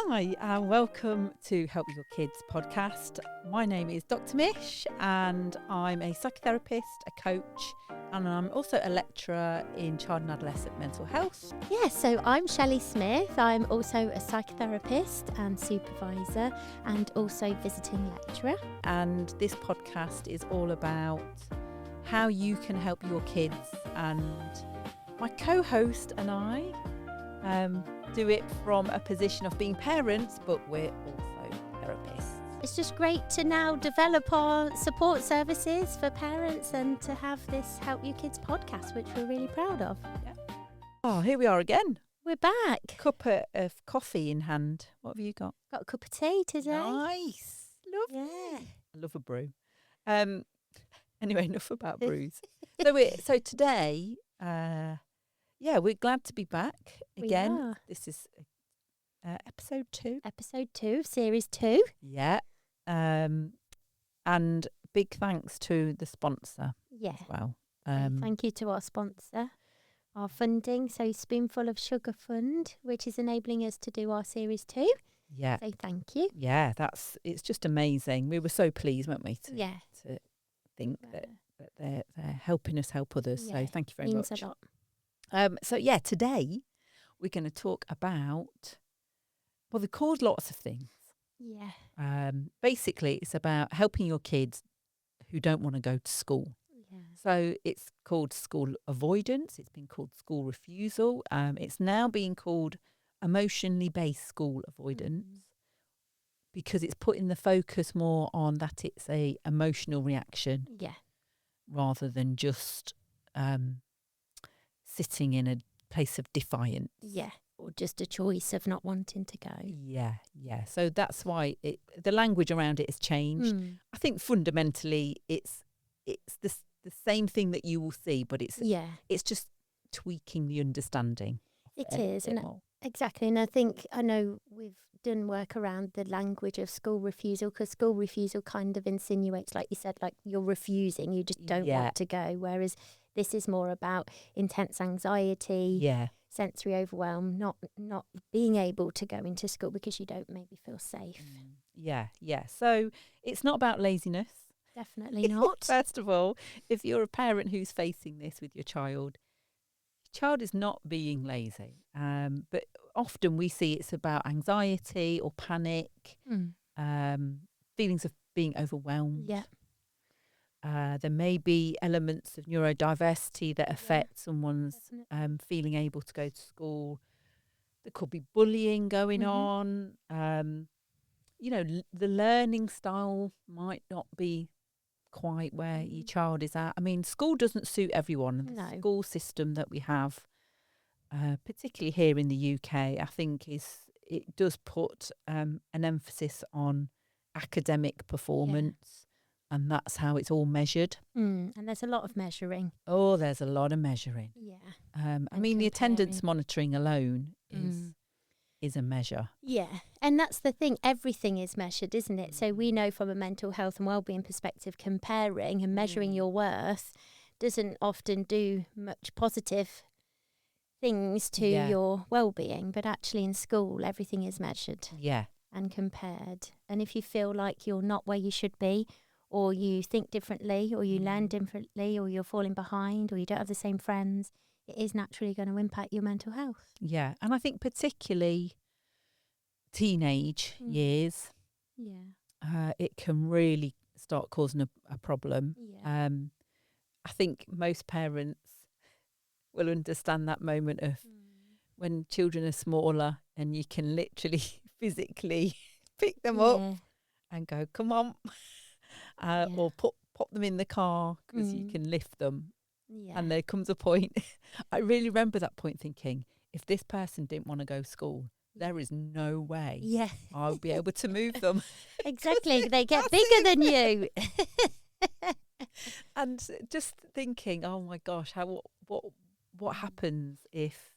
Hi, and welcome to Help Your Kids podcast. My name is Dr. Mish, and I'm a psychotherapist, a coach, and I'm also a lecturer in child and adolescent mental health. Yeah, so I'm Shelley Smith. I'm also a psychotherapist and supervisor, and also visiting lecturer. And this podcast is all about how you can help your kids. And my co-host and I do it from a position of being parents, but we're also therapists. It's just great to now develop our support services for parents and to have this Help Your Kids podcast, which we're really proud of. Yeah. Oh, here we are again. We're back. Cup of coffee in hand. What have you got? Got a cup of tea today. Nice. Lovely. Yeah. I love a brew. Anyway, enough about brews. So today, we're glad to be back again. We are. This is episode 2. Episode 2 of series 2. Yeah. And big thanks to the sponsor Yeah. as well. Thank you to our sponsor, our funding. So Spoonful of Sugar Fund, which is enabling us to do our series 2. Yeah. So thank you. Yeah, it's just amazing. We were so pleased, weren't we, to think that they're helping us help others. Yeah, so thank you very means much. a lot. Today we're going to talk about, well, they're called lots of things. Yeah. Basically, it's about helping your kids who don't want to go to school. Yeah. So it's called school avoidance. It's been called school refusal. It's now being called emotionally based school avoidance because it's putting the focus more on that it's a emotional reaction rather than just sitting in a place of defiance. Yeah. Or just a choice of not wanting to go. Yeah. So that's why the language around it has changed. I think fundamentally it's the same thing that you will see, but it's just tweaking the understanding. It is, and exactly. And I know we've done work around the language of school refusal, because school refusal kind of insinuates, like you said, like you're refusing, you just don't want to go. Whereas this is more about intense anxiety, sensory overwhelm, not being able to go into school because you don't maybe feel safe. Yeah. So it's not about laziness. Definitely not. First of all, if you're a parent who's facing this with your child is not being lazy. But often we see it's about anxiety or panic, feelings of being overwhelmed. Yeah. There may be elements of neurodiversity that affect someone's feeling able to go to school. There could be bullying going on. The learning style might not be quite where your child is at. I mean, school doesn't suit everyone. The school system that we have, particularly here in the UK, I think it does put an emphasis on academic performance. And that's how it's all measured. And there's a lot of measuring. Oh, there's a lot of measuring. Yeah. I mean, the attendance monitoring alone is a measure. Yeah. And that's the thing. Everything is measured, isn't it? So we know from a mental health and wellbeing perspective, comparing and measuring your worth doesn't often do much positive things to your well-being. But actually in school, everything is measured and compared. And if you feel like you're not where you should be, or you think differently, or you learn differently, or you're falling behind, or you don't have the same friends, it is naturally going to impact your mental health. Yeah, and I think particularly teenage years, it can really start causing a problem. Yeah. I think most parents will understand that moment of when children are smaller and you can literally physically pick them up and go, come on. Or pop them in the car because you can lift them. Yeah. And there comes a point, I really remember that point thinking, if this person didn't want to go to school, there is no way I'll be able to move them. Exactly, they get bigger than you. And just thinking, oh my gosh, what happens if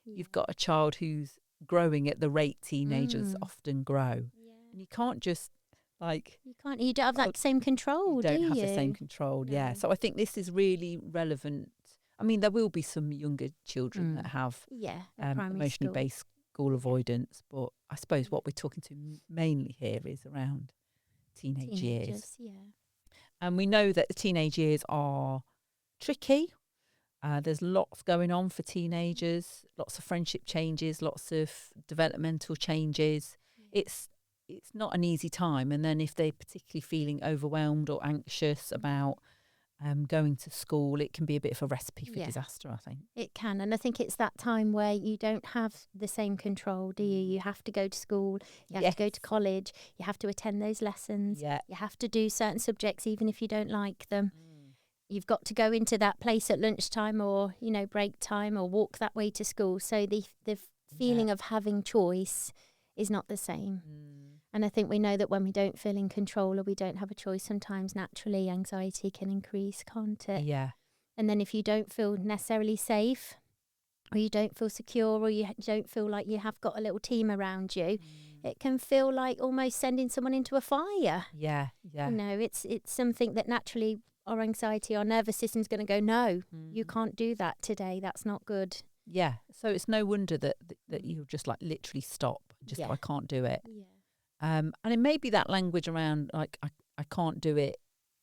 you've got a child who's growing at the rate teenagers often grow? And you can't just you don't have that same control, do you? Don't have the same control, So I think this is really relevant. I mean, there will be some younger children that have emotionally based school avoidance, but I suppose what we're talking to mainly here is around teenage years. Teenagers, yeah. And we know that the teenage years are tricky. There's lots going on for teenagers, lots of friendship changes, lots of developmental changes. Yeah. It's not an easy time. And then if they're particularly feeling overwhelmed or anxious about going to school, it can be a bit of a recipe for disaster, I think. It can. And I think it's that time where you don't have the same control, do you? You have to go to school, you have to go to college, you have to attend those lessons, you have to do certain subjects even if you don't like them. You've got to go into that place at lunchtime or, break time or walk that way to school. So the feeling of having choice is not the same. And I think we know that when we don't feel in control or we don't have a choice, sometimes naturally anxiety can increase, can't it? Yeah. And then if you don't feel necessarily safe or you don't feel secure or you don't feel like you have got a little team around you, it can feel like almost sending someone into a fire. Yeah. It's something that naturally our anxiety, our nervous system's going to go, no, you can't do that today. That's not good. Yeah. So it's no wonder that you'll just like literally stop. Just I can't do it. Yeah. And it may be that language around like I can't do it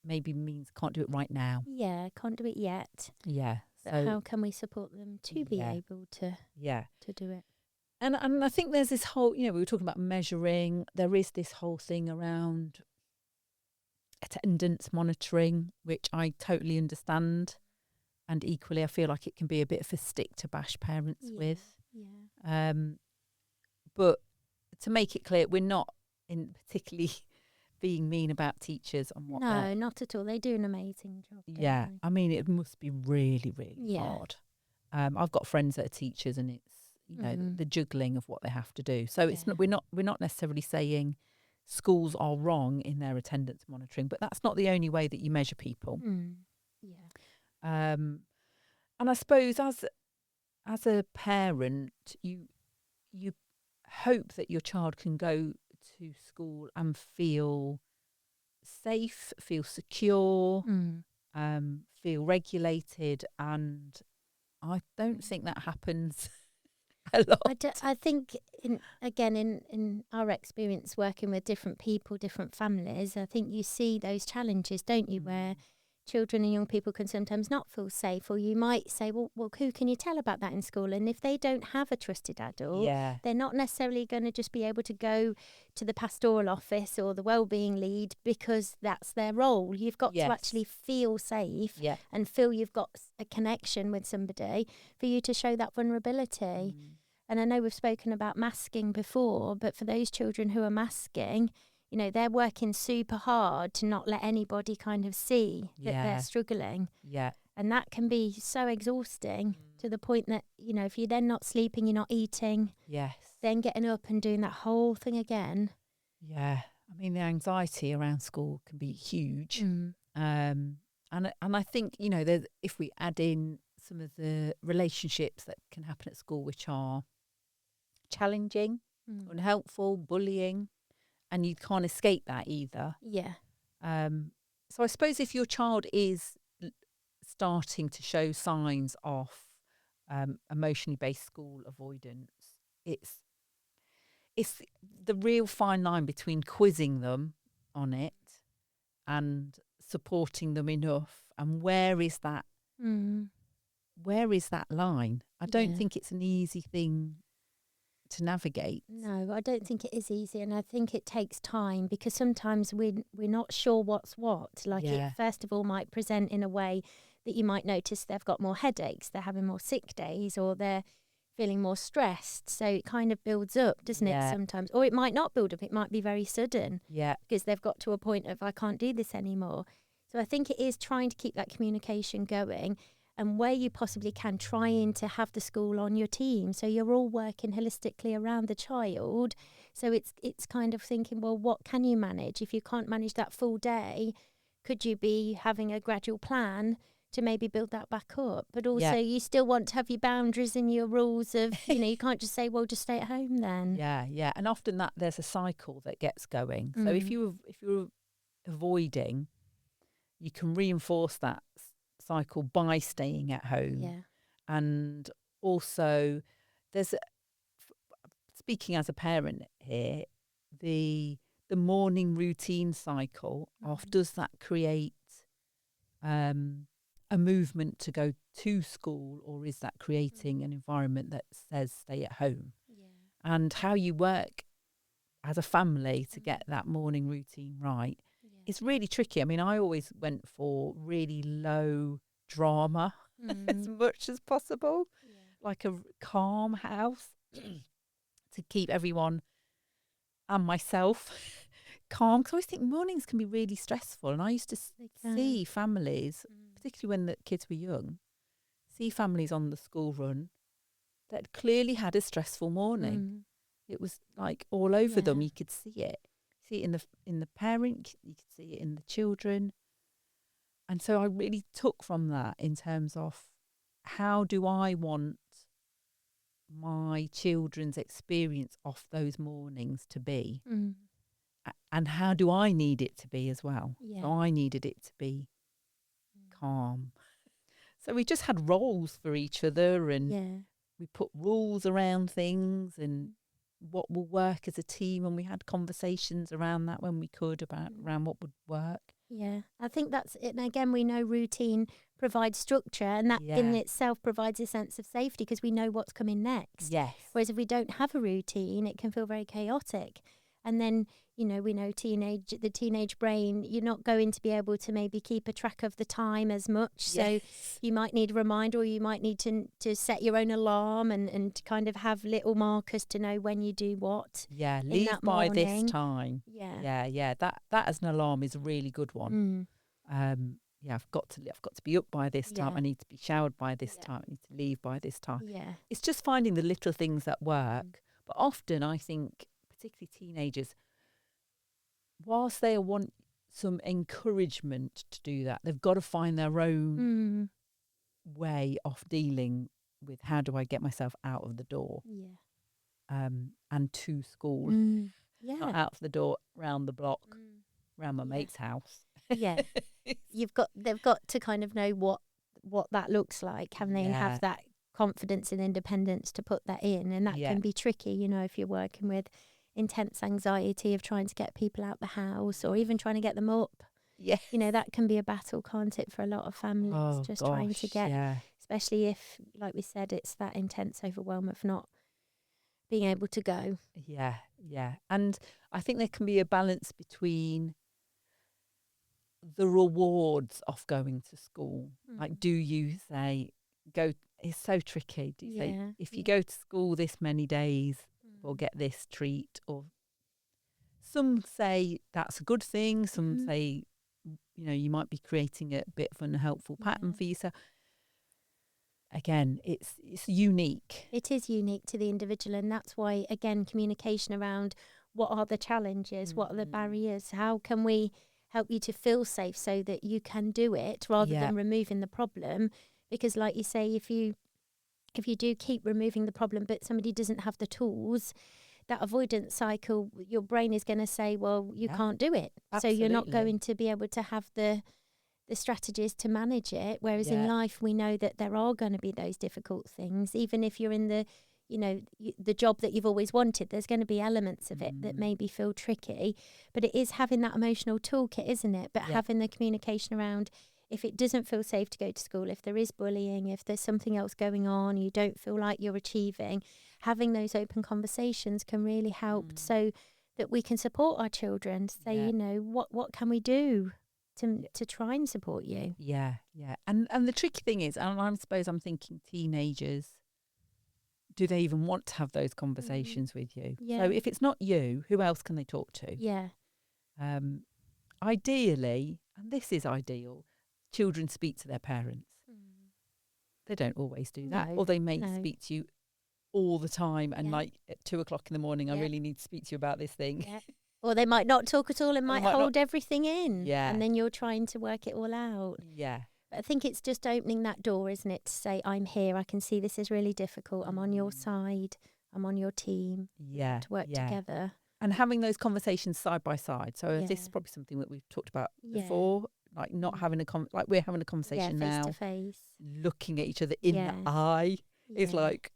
maybe means can't do it right now. Yeah, can't do it yet. Yeah. But So how can we support them to be able to do it? And I think there's this whole, we were talking about measuring. There is this whole thing around attendance monitoring, which I totally understand. And equally, I feel like it can be a bit of a stick to bash parents with. Yeah. But to make it clear, we're not in particularly being mean about teachers and what. No, not at all. They do an amazing job. Yeah, They? I mean, it must be really, really hard. I've got friends that are teachers, and it's the juggling of what they have to do. So it's not we're not necessarily saying schools are wrong in their attendance monitoring, but that's not the only way that you measure people. Yeah. And I suppose as a parent, you hope that your child can go to school and feel safe, feel secure, feel regulated, and I don't think that happens a lot. I think in our experience working with different people, different families, I think you see those challenges, don't you, where children and young people can sometimes not feel safe, or you might say, well, who can you tell about that in school? And if they don't have a trusted adult, they're not necessarily going to just be able to go to the pastoral office or the wellbeing lead because that's their role. You've got to actually feel safe and feel you've got a connection with somebody for you to show that vulnerability. And I know we've spoken about masking before, but for those children who are masking, they're working super hard to not let anybody kind of see that they're struggling. Yeah. And that can be so exhausting to the point that, if you're then not sleeping, you're not eating. Yes. Then getting up and doing that whole thing again. Yeah. I mean, the anxiety around school can be huge. And I think, if we add in some of the relationships that can happen at school, which are challenging, unhelpful, bullying, and you can't escape that either. Yeah. So I suppose if your child is starting to show signs of emotionally based school avoidance, it's the real fine line between quizzing them on it and supporting them enough. And where is that line? I don't think it's an easy thing to navigate. No, I don't think it is easy, and I think it takes time because sometimes we're not sure what's what. Like it first of all might present in a way that you might notice they've got more headaches, they're having more sick days, or they're feeling more stressed. So it kind of builds up, doesn't it, sometimes? Or it might not build up, it might be very sudden. Yeah. Because they've got to a point of, I can't do this anymore. So I think it is trying to keep that communication going, and where you possibly can, trying to have the school on your team so you're all working holistically around the child. So it's kind of thinking, well, what can you manage? If you can't manage that full day, could you be having a gradual plan to maybe build that back up? But also you still want to have your boundaries and your rules of, you can't just say, well, just stay at home then. Yeah. And often there's a cycle that gets going. So if you're avoiding, you can reinforce that cycle by staying at home. And also there's speaking as a parent here, the morning routine cycle does that create a movement to go to school, or is that creating an environment that says stay at home? And how you work as a family to get that morning routine right is really tricky. I mean, I always went for really low drama as much as possible, like a calm house to keep everyone and myself calm. Because I always think mornings can be really stressful. And I used to see families, particularly when the kids were young, see families on the school run that clearly had a stressful morning. It was like all over them. You could see it. See it in the parent. You could see it in the children. And so I really took from that in terms of how do I want my children's experience of those mornings to be, and how do I need it to be as well. So I needed it to be calm. So we just had roles for each other, and we put rules around things and what will work as a team, and we had conversations around that when we could around what would work. Yeah, I think that's it. And again, we know routine provides structure, and that in itself provides a sense of safety because we know what's coming next. Yes. Whereas if we don't have a routine, it can feel very chaotic. And then, we know the teenage brain, you're not going to be able to maybe keep a track of the time as much. So you might need a reminder, or you might need to set your own alarm and kind of have little markers to know when you do what. Yeah, leave by this time. Yeah. That as an alarm is a really good one. I've got to be up by this time. I need to be showered by this time. I need to leave by this time. Yeah. It's just finding the little things that work. But often I think, particularly teenagers, whilst they want some encouragement to do that, they've got to find their own way of dealing with how do I get myself out of the door and to school. Not out of the door, round the block, round my mate's house. Yeah. They've got to kind of know what that looks like, haven't they, and have that confidence and independence to put that in. And that can be tricky, if you're working with intense anxiety of trying to get people out the house or even trying to get them up. Yeah. That can be a battle, can't it, for a lot of families, trying to get, especially if, like we said, it's that intense overwhelm of not being able to go. Yeah. And I think there can be a balance between the rewards of going to school. Like, do you say, it's so tricky. Do you say, if you go to school this many days, we'll get this treat? Or some say that's a good thing. Some say, you might be creating a bit of an unhelpful pattern for yourself. Again, it's unique. It is unique to the individual, and that's why, again, communication around what are the challenges, what are the barriers, how can we help you to feel safe so that you can do it rather than removing the problem. Because like you say, if you do keep removing the problem but somebody doesn't have the tools, that avoidance cycle, your brain is going to say, well, you can't do it. Absolutely. So you're not going to be able to have the strategies to manage it. Whereas in life, we know that there are going to be those difficult things. Even if you're in the job that you've always wanted, there's going to be elements of it that maybe feel tricky. But it is having that emotional toolkit, isn't it? But having the communication around, if it doesn't feel safe to go to school, if there is bullying, if there's something else going on, you don't feel like you're achieving, having those open conversations can really help so that we can support our children. Say, what can we do to try and support you? Yeah. And the tricky thing is, and I suppose I'm thinking teenagers, do they even want to have those conversations with you? Yeah. So if it's not you, who else can they talk to? Yeah. Ideally, and this is ideal, children speak to their parents. They don't always do that. Or they may speak to you all the time and like at 2:00 in the morning, I really need to speak to you about this thing. Yeah. Or they might not talk at all and might hold everything in. Yeah. And then you're trying to work it all out. Yeah. But I think it's just opening that door, isn't it, to say, I'm here, I can see this is really difficult, I'm on your side, I'm on your team. Yeah. To work together. And having those conversations side by side. So this is probably something that we've talked about before, like not having like we're having a conversation now. Face to face. Looking at each other in the eye is like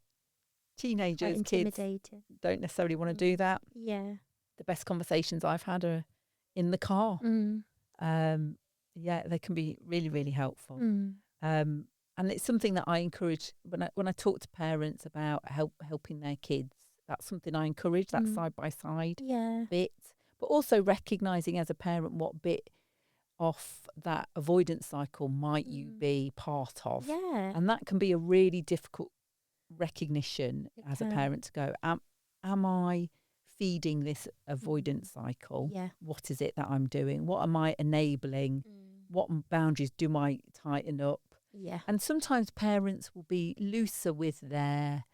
teenagers, kids intimidating. don't necessarily want to do that. Yeah. The best conversations I've had are in the car. Yeah, they can be really, really helpful. And it's something that I encourage when I talk to parents about helping their kids. That's something I encourage, that side by side bit, but also recognising as a parent what bit off that avoidance cycle might you be part of. Yeah. And that can be a really difficult recognition as a parent to go, am I feeding this avoidance cycle? Yeah. What is it that I'm doing? What am I enabling? What boundaries do I tighten up? Yeah. And sometimes parents will be looser with their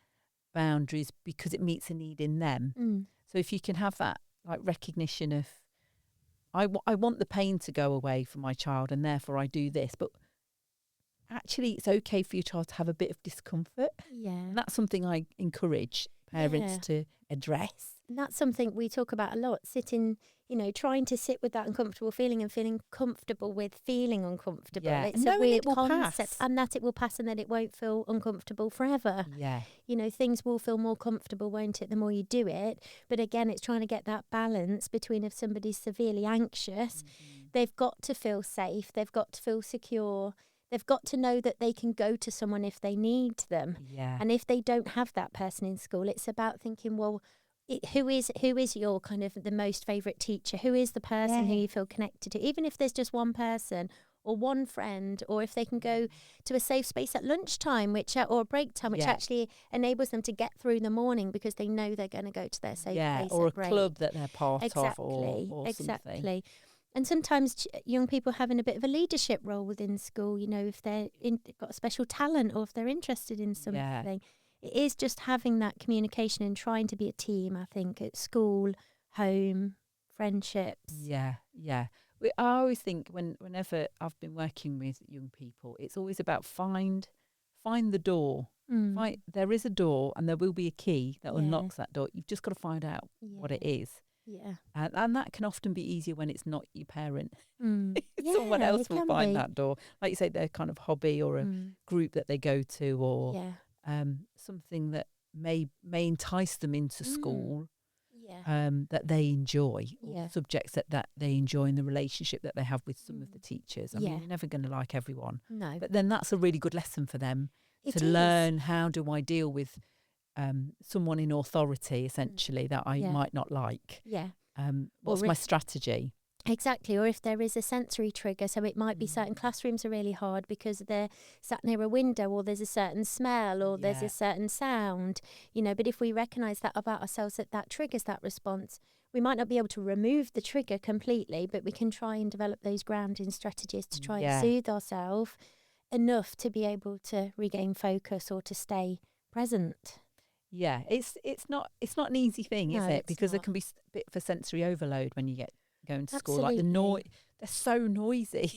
boundaries because it meets a need in them. So if you can have that like recognition of, I want the pain to go away for my child and therefore I do this, but actually it's okay for your child to have a bit of discomfort. Yeah. And that's something I encourage parents to address. And that's something we talk about a lot, trying to sit with that uncomfortable feeling and feeling comfortable with feeling uncomfortable. Yeah. It's a weird concept, and that it will pass and that it won't feel uncomfortable forever. Yeah. Things will feel more comfortable, won't it, the more you do it. But again, it's trying to get that balance between if somebody's severely anxious, they've got to feel safe, they've got to feel secure. They've got to know that they can go to someone if they need them. Yeah. And if they don't have that person in school, it's about thinking, well, who is your kind of the most favourite teacher? Who is the person who you feel connected to? Even if there's just one person or one friend, or if they can go to a safe space at lunchtime, or break time, which actually enables them to get through the morning because they know they're going to go to their safe place or at a break. Club that they're part of or something. And sometimes young people having a bit of a leadership role within school, if they're got a special talent or if they're interested in something. Yeah. It is just having that communication and trying to be a team, I think, at school, home, friendships. Yeah, yeah. I always think whenever I've been working with young people, it's always about find the door. There is a door and there will be a key that unlocks that door. You've just got to find out what it is. Yeah. And that can often be easier when it's not your parent. Someone else will find that door. Like you say, their kind of hobby or a group that they go to, or something that may entice them into school that they enjoy, or subjects that they enjoy in the relationship that they have with some of the teachers. I mean, you're never going to like everyone. No. But then that's a really good lesson for them to learn, how do I deal with someone in authority, essentially, that I might not like. Yeah. What's my strategy? Exactly. Or if there is a sensory trigger, so it might be certain classrooms are really hard because they're sat near a window, or there's a certain smell, or there's a certain sound, but if we recognise that about ourselves, that triggers that response, we might not be able to remove the trigger completely, but we can try and develop those grounding strategies to try and soothe ourselves enough to be able to regain focus or to stay present. Yeah, it's not an easy thing, is it? Because there can be a bit of a sensory overload when you get going to school. Like the noise, they're so noisy.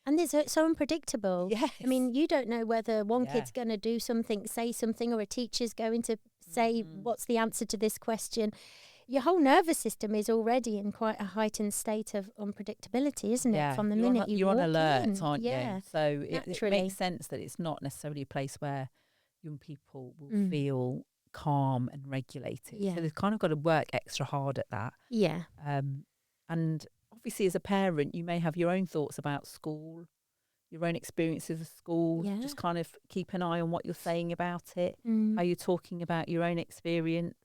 And they're so unpredictable. Yes. I mean, you don't know whether one kid's going to do something, say something, or a teacher's going to say, what's the answer to this question? Your whole nervous system is already in quite a heightened state of unpredictability, isn't it? From the minute you're on alert, in. aren't you? So it makes sense that it's not necessarily a place where young people will feel calm and regulated. So they've kind of got to work extra hard at that. Yeah. And obviously, as a parent, you may have your own thoughts about school, your own experiences of school. Yeah. Just kind of keep an eye on what you're saying about it, how you're talking about your own experience.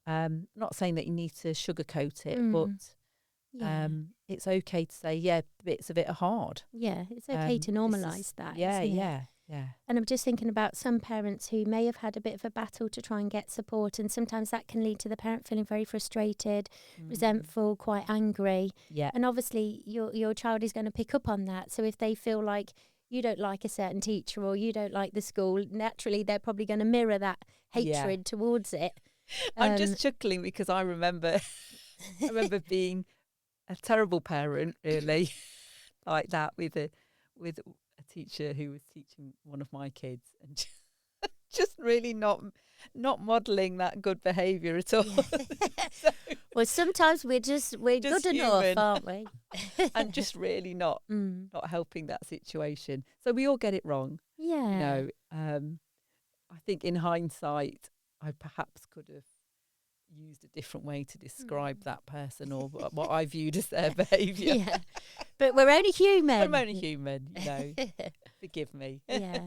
Not saying that you need to sugarcoat it, but it's okay to say, bits of it are hard. Yeah, it's okay to normalise that. Yeah, isn't it? yeah. And I'm just thinking about some parents who may have had a bit of a battle to try and get support, and sometimes that can lead to the parent feeling very frustrated, resentful, quite angry. Yeah. And obviously your child is going to pick up on that. So if they feel like you don't like a certain teacher or you don't like the school, naturally they're probably going to mirror that hatred towards it. I'm just chuckling because I remember being a terrible parent, really, like that with a teacher who was teaching one of my kids and just really not modelling that good behaviour at all. Well, sometimes we're good enough, aren't we? And just really not helping that situation. So we all get it wrong. Yeah. I think in hindsight, I perhaps could have used a different way to describe that person or what I viewed as their behaviour. Yeah, but we're only human. I'm only human, you know. Forgive me. Yeah.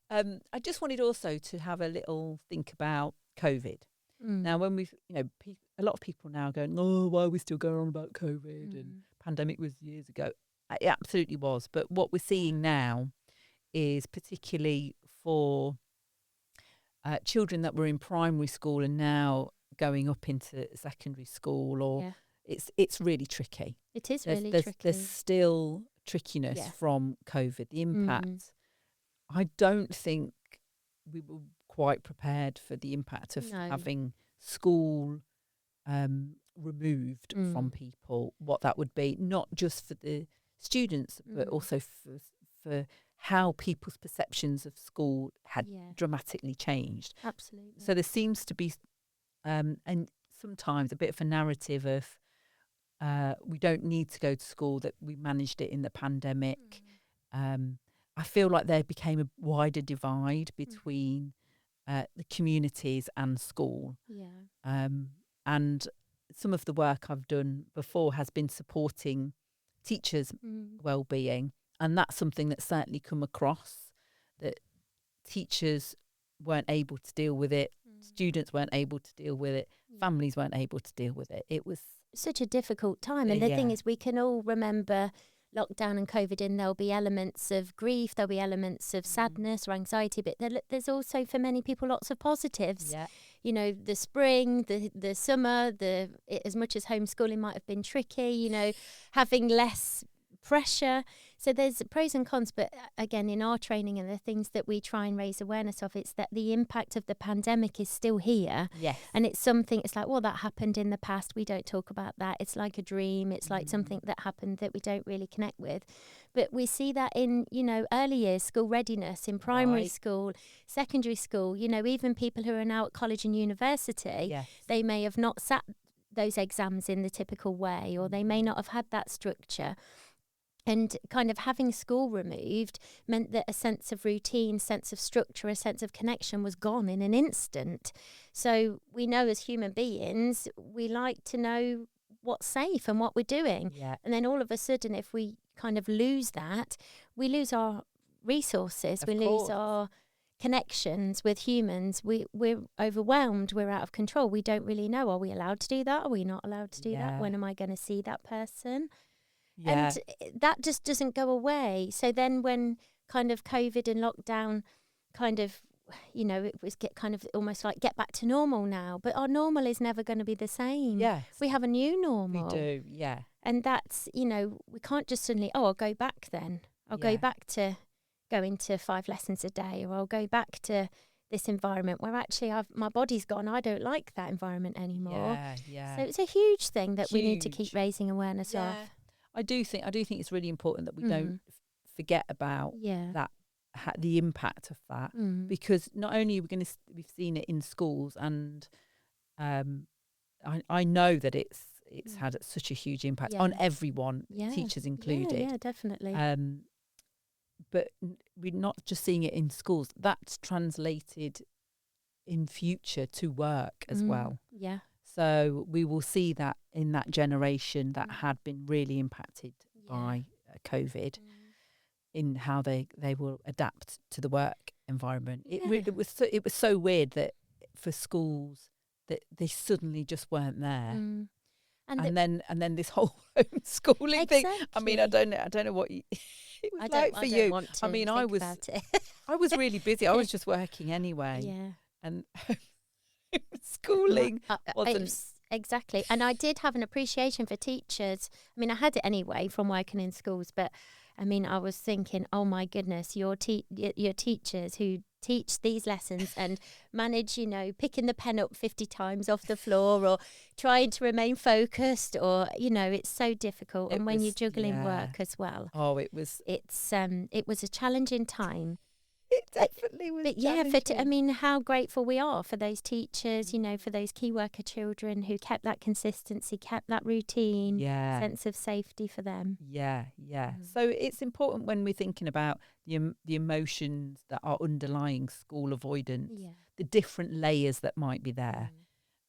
I just wanted also to have a little think about COVID. Now, when we've, you know, a lot of people now are going, oh, why are we still going on about COVID? And pandemic was years ago. It absolutely was. But what we're seeing now is particularly for children that were in primary school and now going up into secondary school, or it's really tricky. It is There's, really there's, tricky. There's still trickiness from COVID. The impact, I don't think we were quite prepared for the impact of having school removed from people, what that would be, not just for the students, but also for how people's perceptions of school had dramatically changed. Absolutely. So there seems to be, and sometimes a bit of a narrative of we don't need to go to school, that we managed it in the pandemic. I feel like there became a wider divide between the communities and school. And some of the work I've done before has been supporting teachers' well-being, and that's something that's certainly come across, that teachers weren't able to deal with it, students weren't able to deal with it, families weren't able to deal with it. It was such a difficult time, and the thing is, we can all remember lockdown and COVID, and there'll be elements of grief, there'll be elements of sadness or anxiety, but there's also, for many people, lots of positives. You know, the spring, the summer, as much as homeschooling might have been tricky, you know, having less pressure. So there's pros and cons, but again, in our training and the things that we try and raise awareness of, it's that the impact of the pandemic is still here. And it's something, it's like, well, that happened in the past, we don't talk about that. It's like a dream. It's like something that happened that we don't really connect with. But we see that in, you know, early years, school readiness, in primary school, secondary school, you know, even people who are now at college and university, they may have not sat those exams in the typical way, or they may not have had that structure. And kind of having school removed meant that a sense of routine, sense of structure, a sense of connection was gone in an instant. So we know as human beings, we like to know what's safe and what we're doing. And then all of a sudden, if we kind of lose that, we lose our resources, lose our connections with humans. We're overwhelmed, we're out of control. We don't really know, are we allowed to do that? Are we not allowed to do that? When am I going to see that person? And that just doesn't go away. So then when kind of COVID and lockdown kind of, you know, it was kind of almost like get back to normal now. But our normal is never going to be the same. We have a new normal. We do, And that's, you know, we can't just suddenly, I'll go back then. I'll go back to going to 5 lessons a day, or I'll go back to this environment where actually my body's gone. I don't like that environment anymore. So it's a huge thing that we need to keep raising awareness of. I do think it's really important that we don't forget about that, the impact of that, because not only are we've seen it in schools, and I know that it's had such a huge impact on everyone, teachers included. Definitely. But we're not just seeing it in schools. That's translated in future to work as well. So we will see that in that generation that had been really impacted by COVID, in how they will adapt to the work environment. It was so weird that for schools that they suddenly just weren't there, and then this whole homeschooling thing. I mean, I don't know what it was like for you. I mean, I was really busy. I was just working anyway, and schooling wasn't exactly. And I did have an appreciation for teachers. I mean, I had it anyway from working in schools, but I mean, I was thinking, oh my goodness, your teachers who teach these lessons and manage, you know, picking the pen up 50 times off the floor, or trying to remain focused, or, you know, it's so difficult. And when you're juggling work as well. Oh, it was a challenging time. definitely was But yeah, challenging. how grateful we are for those teachers, for those key worker children who kept that consistency, kept that routine, Yeah. sense of safety for them. Yeah, yeah. Mm. So it's important when we're thinking about the emotions that are underlying school avoidance, Yeah. the different layers that might be there.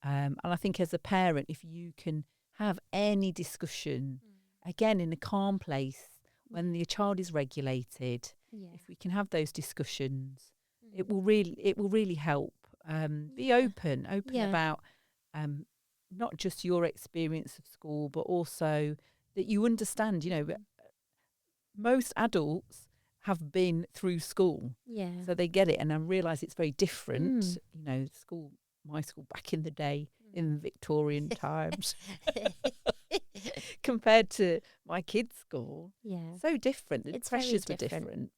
Mm. And I think as a parent, if you can have any discussion, again, in a calm place, when your child is regulated, Yeah. if we can have those discussions, Mm. it will really help. Be Yeah. open Yeah. about not just your experience of school, but also that you understand, most adults have been through school, Yeah. so they get it, and I realise it's very different. Mm. My school back in the day, in Victorian times, compared to my kids' school, Yeah. so different. The It's very pressures were different. different.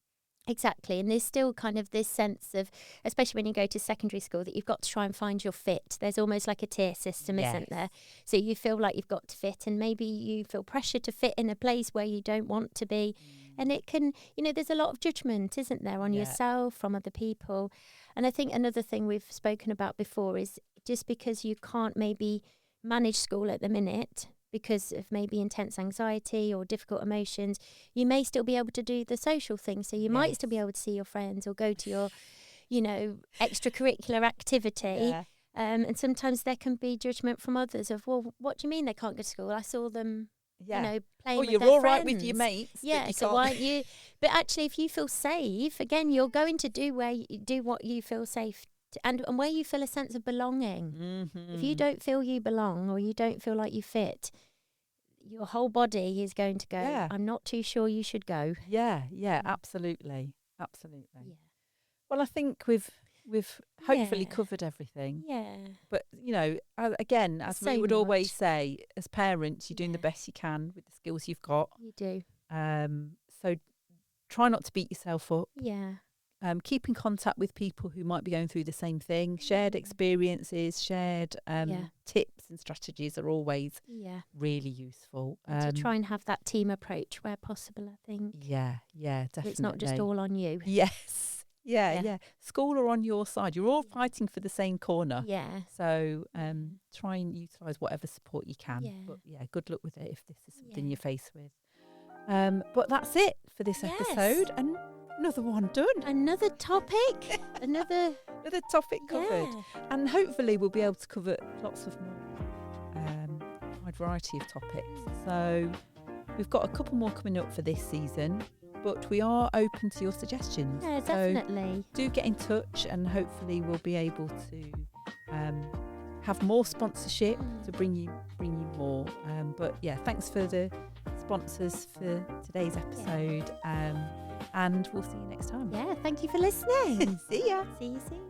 Exactly. And there's still kind of this sense of, especially when you go to secondary school, that you've got to try and find your fit. There's almost like a tier system, isn't there? So you feel like you've got to fit, and maybe you feel pressure to fit in a place where you don't want to be. And it can, there's a lot of judgment, isn't there, on Yeah. yourself, from other people. And I think another thing we've spoken about before is just because you can't maybe manage school at the minute because of maybe intense anxiety or difficult emotions, you may still be able to do the social thing. So you might still be able to see your friends or go to your, extracurricular activity. Yeah. And sometimes there can be judgment from others of, well, what do you mean they can't go to school? I saw them, Yeah. playing with You're their all friends. right with your mates. Yeah, but you so can't. why aren't you? But actually, if you feel safe, again, you're going to do what you feel safe and where you feel a sense of belonging. Mm-hmm. If you don't feel you belong or you don't feel like you fit, your whole body is going to go, Yeah. I'm not too sure you should go. Yeah, absolutely. Well, I think we've hopefully covered everything. Yeah. But, again, as So we would always much. say, as parents, you're doing the best you can with the skills you've got. You do. So try not to beat yourself up. Yeah. Keep in contact with people who might be going through the same thing. Shared experiences, shared tips and strategies are always really useful. To try and have that team approach where possible, I think. Yeah, definitely. It's not just all on you. Yes. Yeah. School are on your side. You're all fighting for the same corner. Yeah. So try and utilise whatever support you can. Yeah. But good luck with it if this is something you're faced with. But that's it for this episode. And another one done. Another topic. another topic covered. Yeah. And hopefully we'll be able to cover lots of more wide variety of topics. So we've got a couple more coming up for this season. But we are open to your suggestions. Yeah, definitely. So do get in touch, and hopefully we'll be able to have more sponsorship to bring you more. But yeah, thanks for the sponsors for today's episode. And we'll see you next time. Yeah, thank you for listening. See ya. See you soon.